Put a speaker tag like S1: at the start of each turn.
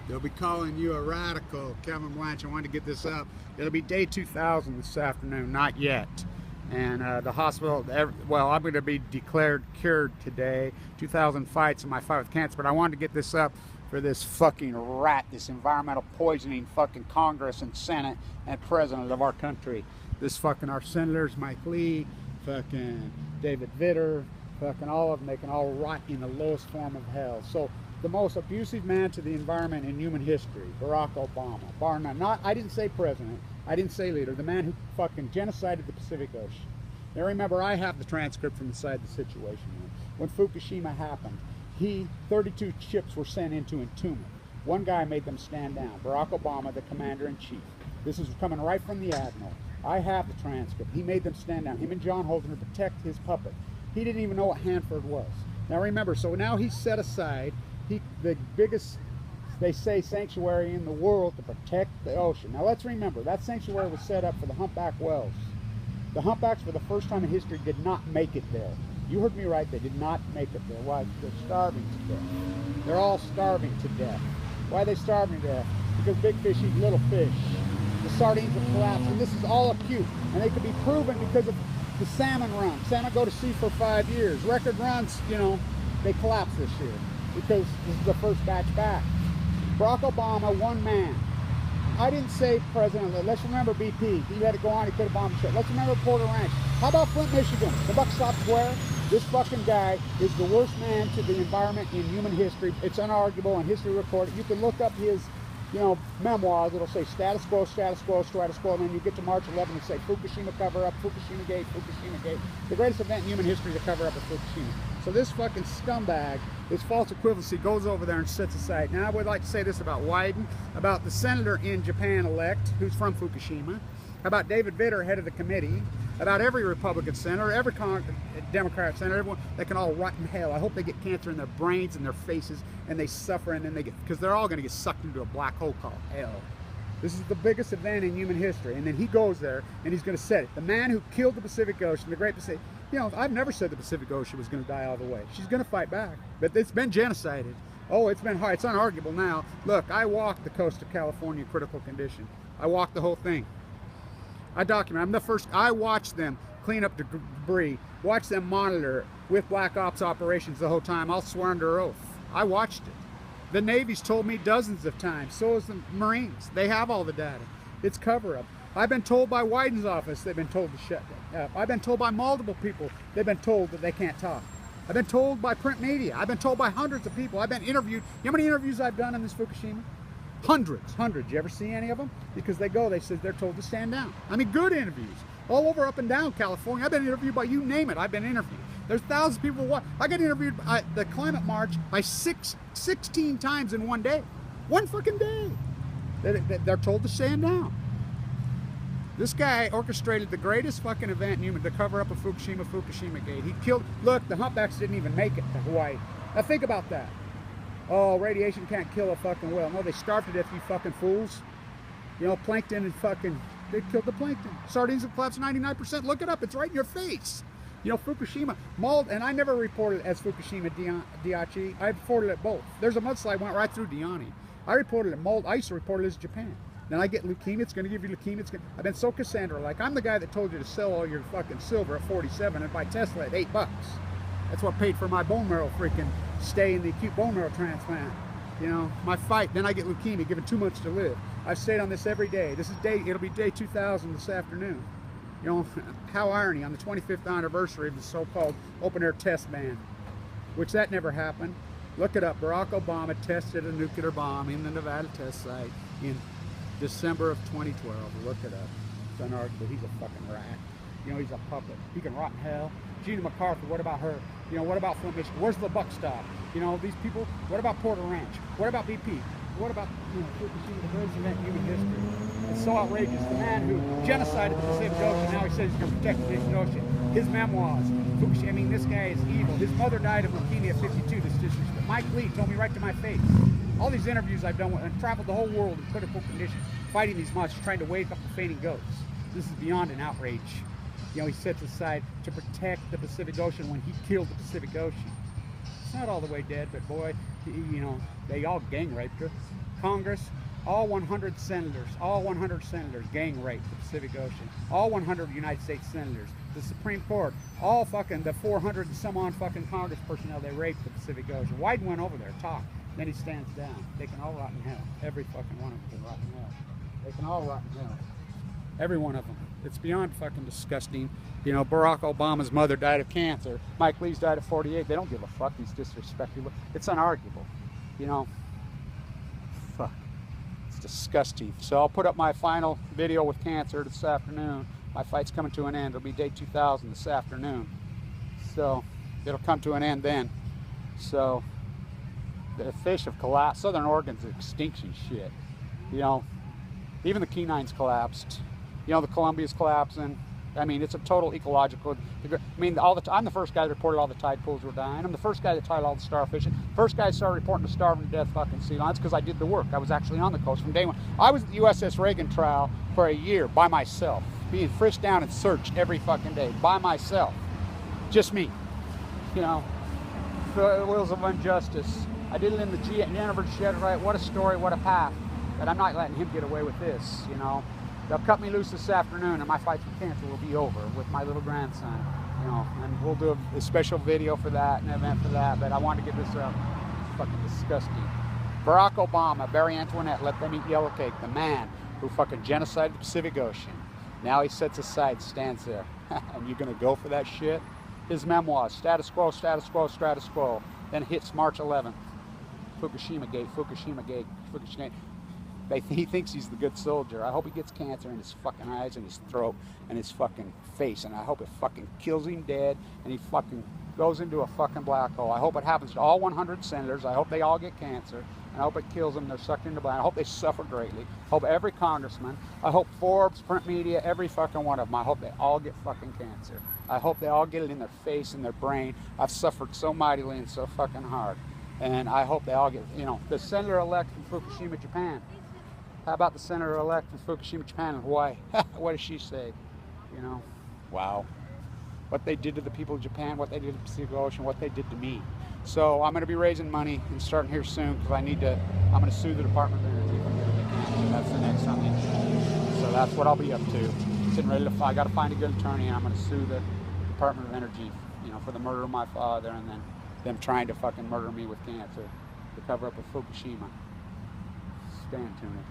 S1: They'll be calling you a radical, Kevin Blanch. I wanted to get this up. It'll be day 2000 this afternoon, not yet. And the hospital, well, I'm going to be declared cured today. 2,000 fights in my fight with cancer, but I wanted to get this up for this fucking rat, this environmental poisoning fucking Congress and Senate and President of our country. This fucking, our senators, Mike Lee, fucking David Vitter, fucking all of them, they can all rot in the lowest form of hell. So the most abusive man to the environment in human history, Barack Obama, bar none. Not, I didn't say president, I didn't say leader, the man who fucking genocided the Pacific Ocean. Now remember, I have the transcript from inside the Situation Room. When Fukushima happened, 32 ships were sent into entombment. One guy made them stand down, Barack Obama, the commander-in-chief. This is coming right from the admiral. I have the transcript. He made them stand down, him and John Holden, to protect his puppet. He didn't even know what Hanford was. Now remember, so now he's set aside, the biggest, they say, sanctuary in the world to protect the ocean. Now let's remember, that sanctuary was set up for the humpback whales. The humpbacks, for the first time in history, did not make it there. You heard me right, they did not make it there. Why? They're starving to death. They're all starving to death. Why are they starving to death? Because big fish eat little fish. The sardines have collapsed, and this is all acute. And they could be proven because of the salmon run. Salmon go to sea for 5 years. Record runs, you know, they collapse this year because this is the first batch back. Barack Obama, one man. I didn't say president. Let's remember BP. He had to go on, he could have bombed the ship. Let's remember Porter Ranch. How about Flint, Michigan? The buck stops where? This fucking guy is the worst man to the environment in human history. It's unarguable, and history recorded. You can look up his, you know, memoirs. It'll say status quo, status quo, status quo, and then you get to March 11 and say Fukushima cover up, Fukushima gate, Fukushima gate. The greatest event in human history to cover up is Fukushima. So this fucking scumbag, this false equivalency, goes over there and sits aside. Now I would like to say this about Wyden, about the senator in Japan elect, who's from Fukushima, about David Vitter, head of the committee, about every Republican senator, every Democrat senator, everyone, they can all rot in hell. I hope they get cancer in their brains and their faces, and they suffer, and then they get, because they're all going to get sucked into a black hole called hell. This is the biggest event in human history, and then he goes there, and he's going to set it. The man who killed the Pacific Ocean, the Great Pacific, you know, I've never said the Pacific Ocean was going to die all the way. She's going to fight back, but it's been genocided. Oh, it's been hard. It's unarguable now. Look, I walked the coast of California in critical condition. I walked the whole thing. I document. I'm the first. I watched them clean up the debris, watch them monitor with Black Ops operations the whole time. I'll swear under oath. I watched it. The Navy's told me dozens of times. So has the Marines. They have all the data. It's cover-up. I've been told by Wyden's office they've been told to shut up. I've been told by multiple people they've been told that they can't talk. I've been told by print media. I've been told by hundreds of people. I've been interviewed. You know how many interviews I've done in this Fukushima? Hundreds. You ever see any of them? Because they said they're told to stand down. I mean, good interviews. All over, up and down California. I've been interviewed by, you name it, I've been interviewed. There's thousands of people who watch. I got interviewed at the climate march by 16 times in one day. One fucking day. They're told to stand down. This guy orchestrated the greatest fucking event in human, to cover up a Fukushima gate. He killed, look, the humpbacks didn't even make it to Hawaii. Now think about that. Oh, radiation can't kill a fucking whale. No, they starved to death, you fucking fools. You know, plankton and fucking, they killed the plankton. Sardines have collapsed 99%. Look it up, it's right in your face. You know, Fukushima, mold, and I never reported it as Fukushima Daiichi. I reported it both. There's a mudslide went right through Diani. I reported it mold. I used to report it as Japan. Then I get leukemia. It's going to give you leukemia. I've been so Cassandra-like. I'm the guy that told you to sell all your fucking silver at 47 and buy Tesla at $8. That's what paid for my bone marrow freaking stay in the acute bone marrow transplant. You know, my fight. Then I get leukemia, given 2 months to live. I've stayed on this every day. This is it'll be day 2000 this afternoon. You know, how irony, on the 25th anniversary of the so-called open-air test ban, which that never happened. Look it up. Barack Obama tested a nuclear bomb in the Nevada test site in December of 2012. Look it up. It's unarguable. He's a fucking rat. You know, he's a puppet. He can rot in hell. Gina McCarthy, what about her? You know, what about Flint, Michigan? Where's the buck stop? You know, these people, what about Porter Ranch? What about BP? What about, you know, Fukushima, the greatest event in human history? It's so outrageous. The man who genocided the Pacific Ocean, now he says he's going to protect the Pacific Ocean. His memoirs, Fukushima, I mean, this guy is evil. His mother died of leukemia at 52. This disrespect. Mike Lee told me right to my face. All these interviews I've done with, and traveled the whole world in critical conditions, fighting these monsters, trying to wake up the fainting ghosts. This is beyond an outrage. You know, he sets aside to protect the Pacific Ocean when he killed the Pacific Ocean. It's not all the way dead, but boy, you know, they all gang raped her. Congress, all 100 senators, gang raped the Pacific Ocean. All 100 United States senators. The Supreme Court, all fucking, the 400 and some on fucking Congress personnel, they raped the Pacific Ocean. Wyden went over there, talked. Then he stands down. They can all rot in hell. Every fucking one of them can rot in hell. They can all rot in hell. Every one of them. It's beyond fucking disgusting. You know, Barack Obama's mother died of cancer. Mike Lee's died at 48. They don't give a fuck. He's disrespectful. It's unarguable. You know, fuck. It's disgusting. So I'll put up my final video with cancer this afternoon. My fight's coming to an end. It'll be day 2000 this afternoon. So it'll come to an end then. So the fish have collapsed. Southern Oregon's extinction shit. You know, even the Kenines collapsed. You know, the Columbia's collapsing. I mean, it's a total ecological. I mean, I'm the first guy that reported all the tide pools were dying. I'm the first guy that tied all the starfish. First guy that started reporting the starving to death fucking sea lions because I did the work. I was actually on the coast from day one. I was at the USS Reagan trial for a year by myself, being frisked down and searched every fucking day by myself. Just me. You know, the wheels of injustice. I did it in the Jennifer Shed, right? What a story, what a path. But I'm not letting him get away with this, you know. They'll cut me loose this afternoon and my fight with cancer will be over with my little grandson, you know, and we'll do a special video for that, an event for that, but I wanted to get this up. It's fucking disgusting. Barack Obama, Barry Antoinette, let them eat yellow cake, the man who fucking genocided the Pacific Ocean. Now he sets aside, stands there, and you're gonna go for that shit? His memoirs, status quo, status quo, status quo. Then hits March 11th, Fukushima Gate, Fukushima Gate, Fukushima Gate. He thinks he's the good soldier. I hope he gets cancer in his fucking eyes and his throat and his fucking face. And I hope it fucking kills him dead and he fucking goes into a fucking black hole. I hope it happens to all 100 senators. I hope they all get cancer. And I hope it kills them. They're sucked into black. I hope they suffer greatly. I hope every congressman, I hope Forbes, print media, every fucking one of them, I hope they all get fucking cancer. I hope they all get it in their face and their brain. I've suffered so mightily and so fucking hard. And I hope they all get, you know, the senator-elect from Fukushima, Japan. How about the senator-elect from Fukushima, Japan and Hawaii? What does she say? You know, wow. What they did to the people of Japan, what they did to the Pacific Ocean, what they did to me. So I'm going to be raising money and starting here soon because I'm going to sue the Department of Energy from getting the cancer. That's the next on the agenda. So that's what I'll be up to. Sitting ready to I got to find a good attorney and I'm going to sue the Department of Energy, you know, for the murder of my father and then them trying to fucking murder me with cancer to cover up with Fukushima. Stay tuned.